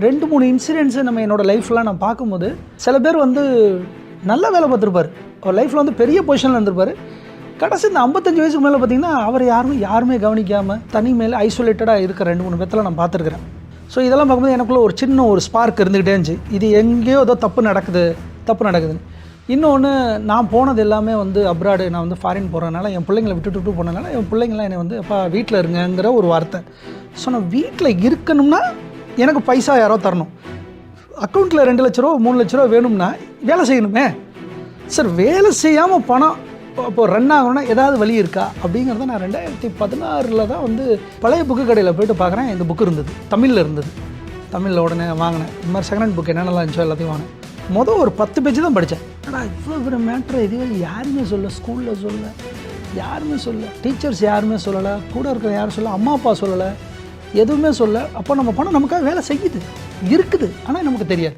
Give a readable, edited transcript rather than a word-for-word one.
2-3 இன்சிடென்ட்ஸை நம்ம என்னோடய லைஃப்லாம் நான் பார்க்கும்போது சில பேர் வந்து நல்ல வேலை பார்த்துருப்பார். அவர் லைஃப்பில் வந்து பெரிய பொசிஷனில் இருந்திருப்பார். கடைசி இந்த 55 வயசுக்கு மேலே பார்த்திங்கன்னா அவர் யாருமே கவனிக்காமல் தனிமையில் ஐசோலேட்டடாக இருக்கிற 2-3 பேர்த்தில் நான் பார்த்துருக்குறேன். ஸோ இதெல்லாம் பார்க்கும்போது எனக்குள்ளே ஒரு சின்ன ஒரு ஸ்பார்க் இருந்துக்கிட்டே இருந்துச்சு. இது எங்கேயோ ஏதோ தப்பு நடக்குதுன்னு. இன்னொன்று, நான் போனது எல்லாமே வந்து அப்ராடு, நான் வந்து ஃபாரின் போகிறதுனால என் பிள்ளைங்களை விட்டுட்டு போனதுனால என் பிள்ளைங்களாம் என்னை வந்து அப்பா வீட்டில் இருங்கிற ஒரு வார்த்தை. ஸோ நான் வீட்டில் இருக்கணும்னா எனக்கு பைசா யாரோ தரணும். அக்கௌண்ட்டில் 2 லட்ச ரூபா 3 லட்ச ரூபா வேணும்னா வேலை செய்யணுமே. சார் வேலை செய்யாமல் பணம் இப்போது ரன் ஆகணும்னா ஏதாவது வழி இருக்கா அப்படிங்கிறத நான் 2016 தான் வந்து பழைய புக்கு கடையில் போய்ட்டு பார்க்குறேன். இந்த புக்கு இருந்தது, தமிழில் இருந்தது. தமிழில் உடனே வாங்கினேன். இந்த மாதிரி செகண்ட் ஹேண்ட் புக் என்னென்னலாம் இருந்துச்சோ எல்லாத்தையும் வாங்கினேன். ஒரு 10 பேஜ் தான் படித்தேன். ஆனால் இவ்வளோ பெரிய மேட்ரு இதுவே யாருமே சொல்ல, ஸ்கூலில் சொல்ல யாருமே சொல்ல, டீச்சர்ஸ் யாருமே சொல்லலை, கூட இருக்கிற யாரும் சொல்ல, அம்மா அப்பா சொல்லலை, எதுவுமே சொல்ல. அப்போ நம்ம பணம் நமக்காக வேலை செய்யுது இருக்குது, ஆனால் நமக்கு தெரியாது.